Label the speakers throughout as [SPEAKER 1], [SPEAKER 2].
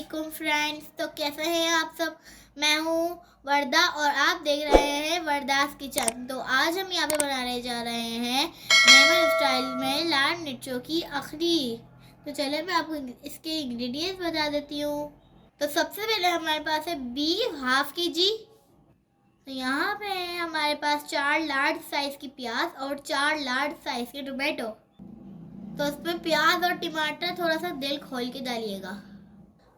[SPEAKER 1] वालेकुम फ्रेंड्स। तो कैसे हैं आप सब। मैं हूँ वर्दा और आप देख रहे हैं वर्दास किचन। तो आज हम यहाँ पे बनाने जा रहे हैं मेमन स्टाइल में लाल मिर्चों की अखरी। तो चलिए मैं आपको इसके इंग्रेडिएंट्स बता देती हूँ। तो सबसे पहले हमारे पास है बीफ हाफ केजी। तो यहाँ पे है हमारे पास 4 लार्ज साइज की प्याज और 4 लार्ज साइज के टोमेटो। तो उसमें प्याज और टमाटर थोड़ा सा दिल खोल के डालिएगा,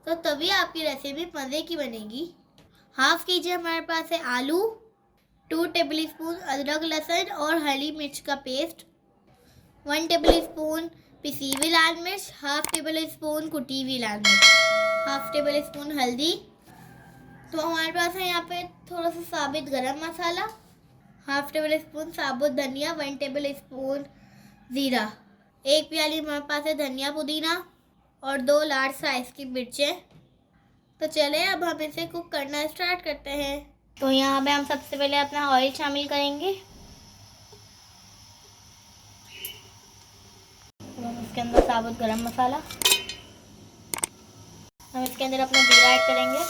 [SPEAKER 1] तो तभी आपकी रेसिपी मज़े की बनेगी। हाफ केजी हमारे पास है आलू, 2 टेबल स्पून अदरक लहसुन और हरी मिर्च का पेस्ट, 1 टेबल स्पून पिसी हुई लाल मिर्च, हाफ टेबल स्पून कुटी हुई लाल मिर्च, हाफ टेबल स्पून हल्दी। तो हमारे पास है यहाँ पे थोड़ा सा साबित गरम मसाला, हाफ टेबल स्पून साबुत धनिया, 1 टेबल स्पून ज़ीरा, 1 प्याली हमारे पास है धनिया पुदीना और 2 लार्ज साइज की मिर्चें। तो चले अब हम इसे कुक करना स्टार्ट करते हैं। तो यहाँ पे हम सबसे पहले अपना ऑयल शामिल करेंगे। हम इसके अंदर साबुत गरम मसाला, हम इसके अंदर अपना जीरा ऐड करेंगे।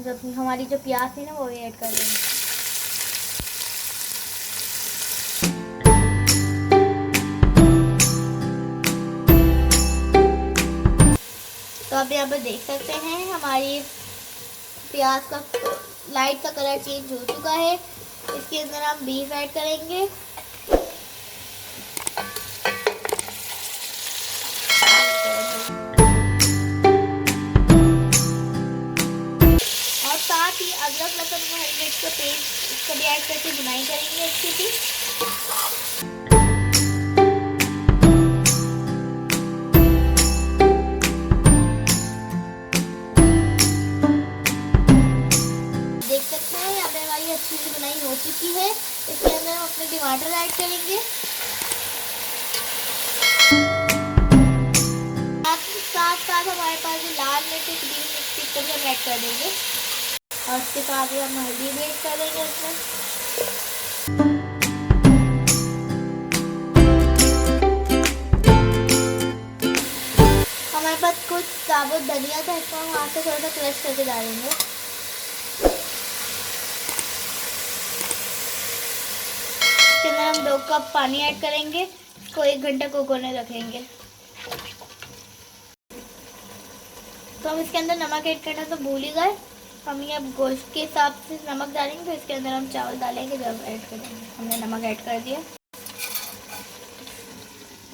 [SPEAKER 1] जब हमारी जो प्याज थी ना वो भी ऐड कर देंगे। तो आप यहाँ पर देख सकते हैं हमारी प्याज का लाइट का कलर चेंज हो चुका है। इसके अंदर हम बीफ ऐड करेंगे और साथ ही अदरक लहसुन और हरी मिर्च का पेस्ट इसको भी ऐड करके भुनाई करेंगे अच्छी सी। अच्छी सी बनाई हो चुकी है। इसके अंदर हम अपने टमाटर ऐड करेंगे, साथ साथ हमारे पास जो लाल मिर्च ग्रीन मिर्च को भी हम ऐड कर देंगे और उसके साथ ही हम हल्दी भी ऐड कर देंगे इसमें। हमारे पास कुछ साबुत धनिया था, इसको हम हाथ से थोड़ा सा क्रश करके डालेंगे। हम 2 कप पानी ऐड करेंगे, इसको 1 घंटा कुक होने रखेंगे। तो हम इसके अंदर नमक ऐड करना तो भूल ही गए। हम ये अब गोश्त के हिसाब से नमक डालेंगे, तो इसके अंदर हम चावल डालेंगे जब ऐड करेंगे। हमने नमक ऐड कर दिया।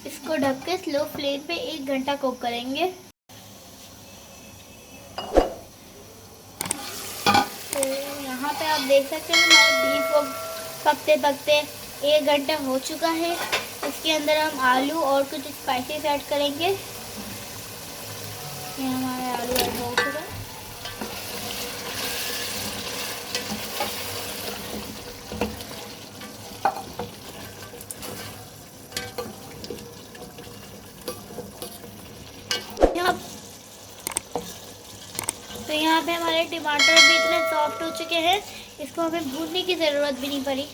[SPEAKER 1] इसको ढक के स्लो फ्लेम पे 1 घंटा कुक करेंगे। तो यहाँ पे आप देख सकते हैं हमारे बीफ को पकते पकते 1 घंटा हो चुका है। इसके अंदर हम आलू और कुछ स्पाइसेस ऐड करेंगे। ये हमारे आलू ऐड हो चुका है। तो यहाँ पे हमारे टमाटर भी इतने सॉफ्ट हो चुके हैं, इसको हमें भूनने की ज़रूरत भी नहीं पड़ी।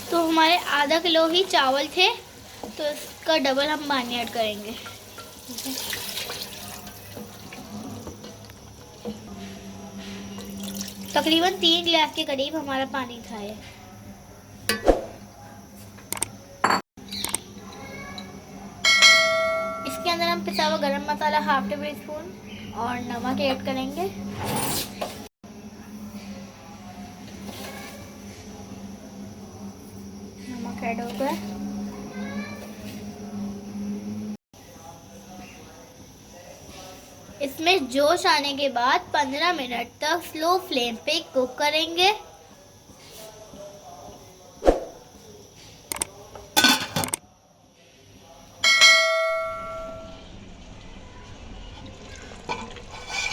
[SPEAKER 1] तो हमारे आधा किलो ही चावल थे, तो इसका डबल हम पानी ऐड करेंगे। तकरीबन 3 गिलास के करीब हमारा पानी था ये। इसके अंदर हम पिसा हुआ गरम मसाला हाफ टेबल स्पून और नमक ऐड करेंगे। नमक ऐड हो गया। इसमें जोश आने के बाद 15 मिनट तक स्लो फ्लेम पे कुक करेंगे।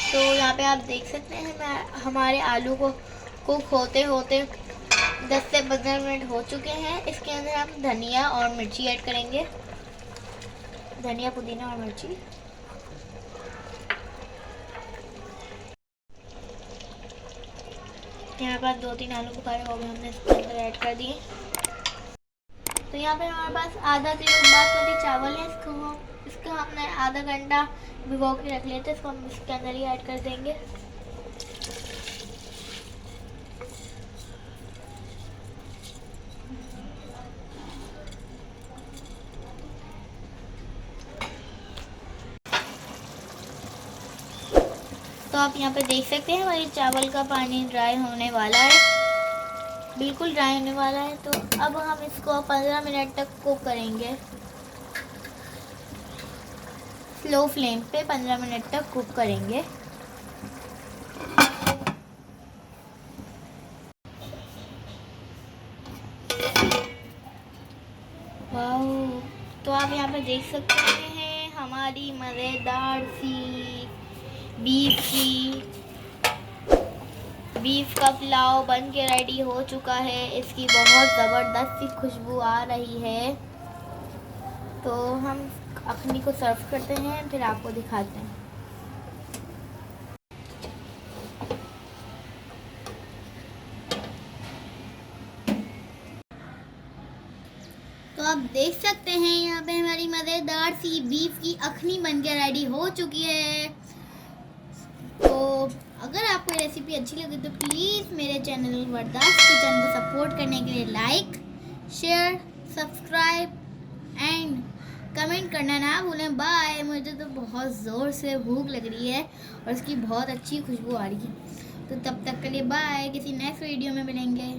[SPEAKER 1] तो यहाँ पे आप देख सकते हैं हमारे आलू को कुक होते होते 10 से 15 मिनट हो चुके हैं। इसके अंदर हम धनिया और मिर्ची ऐड करेंगे, धनिया पुदीना और मिर्ची। यहाँ पर 2-3 आलू बुखारे हो गए, हमने इसके अंदर ऐड कर दिए। तो यहाँ पे हमारे पास आधा किलो बासमती चावल है, इसको हमने आधा घंटा भिगो के रख लेते, इसको हम इसके अंदर ही ऐड कर देंगे। तो आप यहाँ पे देख सकते हैं हमारे चावल का पानी ड्राई होने वाला है, बिल्कुल ड्राई होने वाला है। तो अब हम इसको 15 मिनट तक कुक करेंगे, स्लो फ्लेम पे 15 मिनट तक कुक करेंगे। वाह, तो आप यहाँ पे देख सकते हैं हमारी मज़ेदार सी बीफ का पुलाव बन के रेडी हो चुका है। इसकी बहुत ज़बरदस्त सी खुशबू आ रही है। तो हम अखनी को सर्व करते हैं, फिर आपको दिखाते हैं। तो आप देख सकते हैं यहाँ पे हमारी मज़ेदार सी बीफ की अखनी बन के रेडी हो चुकी है। तो अगर आपको ये रेसिपी अच्छी लगी तो प्लीज़ मेरे चैनल वर्दास किचन को सपोर्ट करने के लिए like, share, subscribe and comment करना ना भूलें। बाय। मुझे तो बहुत ज़ोर से भूख लग रही है और इसकी बहुत अच्छी खुशबू आ रही है। तो तब तक के लिए बाय, किसी नेक्स्ट वीडियो में मिलेंगे।